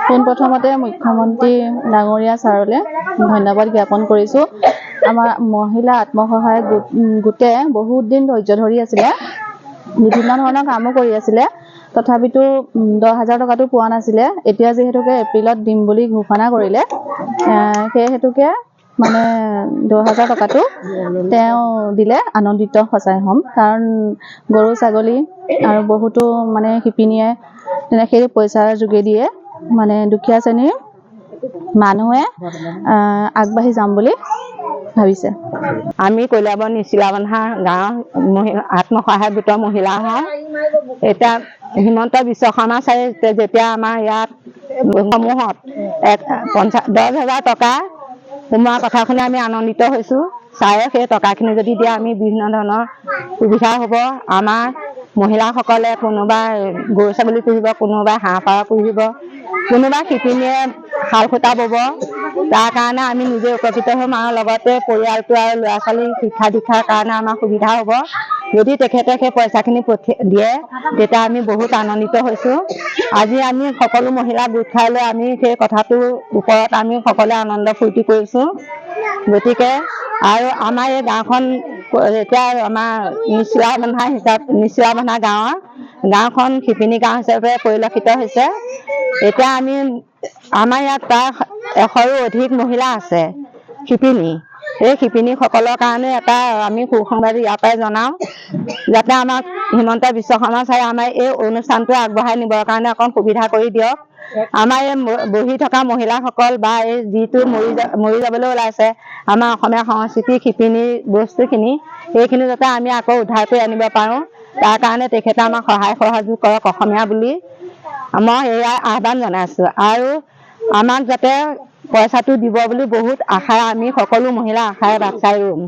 পোনপ্ৰথমতে মুখ্যমন্ত্ৰী ডাঙৰীয়া ছাৰলৈ ধন্যবাদ জ্ঞাপন কৰিছোঁ। আমাৰ মহিলা আত্মসহায়ক গোটে বহুত দিন ধৈৰ্য ধৰি আছিলে, বিভিন্ন ধৰণৰ কামো কৰি আছিলে, তথাপিতো 10,000 টকাটো পোৱা নাছিলে। এতিয়া যিহেতুকে এপ্ৰিলত দিম বুলি ঘোষণা কৰিলে, সেই হেতুকে মানে 10,000 টকাটো তেওঁ দিলে আনন্দিত সঁচাই হ'ম। কাৰণ গৰু ছাগলী আৰু বহুতো মানে শিপিনীয়ে সেই পইচাৰ যোগেদিয়ে মানে দুখীয়া শ্ৰেণীৰ মানুহে আগবাঢ়ি যাম বুলি ভাবিছে। আমি কলিয়াবৰ নিচিলাবন্ধা গাঁৱৰ আত্মসহায়ক গোটৰ মহিলা হওঁ। এতিয়া হিমন্ত বিশ্ব শৰ্মা ছাৰে যেতিয়া আমাৰ ইয়াত সমূহত 10,000 টকা সোমোৱাৰ কথা শুনি আমি আনন্দিত হৈছোঁ। ছাৰে সেই টকাখিনি যদি দিয়ে আমি বিভিন্ন ধৰণৰ সুবিধা হ'ব। আমাৰ মহিলাসকলে কোনোবা গৰু ছাগলী পুহিব, কোনোবা হাঁহ পাৰ পুহিব, কোনোবা শিপিনীয়ে শাল সূতা বব। তাৰ কাৰণে আমি নিজে উপকৃত হ'ম আৰু লগতে পৰিয়ালটো আৰু ল'ৰা ছোৱালী শিক্ষা দীক্ষাৰ কাৰণে আমাৰ সুবিধা হ'ব। যদি তেখেতে সেই পইচাখিনি দিয়ে তেতিয়া আমি বহুত আনন্দিত হৈছোঁ। আজি আমি সকলো মহিলা গোট খাই লৈ আমি সেই কথাটোৰ ওপৰত আমি সকলোৱে আনন্দ ফূৰ্তি কৰিছোঁ। গতিকে আৰু আমাৰ এই গাঁওখন এতিয়া আমাৰ নিচিলাবন্ধা গাঁওখন শিপিনী গাঁও হিচাপে পৰিলক্ষিত হৈছে। এতিয়া আমাৰ ইয়াত প্ৰায় 100ৰো অধিক মহিলা আছে শিপিনী। এই শিপিনীসকলৰ কাৰণে এটা আমি সুসংবাদ ইয়াৰ পৰাই জনাওঁ, যাতে আমাক হিমন্ত বিশ্ব শৰ্মা ছাৰে আমাৰ এই অনুষ্ঠানটো আগবঢ়াই নিবৰ কাৰণে অকণ সুবিধা কৰি দিয়ক। আমাৰ এই বহি থকা মহিলাসকল বা এই যিটো মৰি যাবলৈ ওলাইছে আমাৰ অসমীয়া সংস্কৃতিৰ শিপিনীৰ বস্তুখিনি, সেইখিনি যাতে আমি আকৌ উদ্ধাৰ কৰি আনিব পাৰোঁ, তাৰ কাৰণে তেখেতে আমাক সহায় সহযোগ কৰক অসমীয়া বুলি মই এয়া আহ্বান জনাইছোঁ। আৰু আমাক যাতে পইচাটো দিব বুলি বহুত আশাৰে আমি সকলো মহিলা আশাৰে বাট চাই ৰ'ম।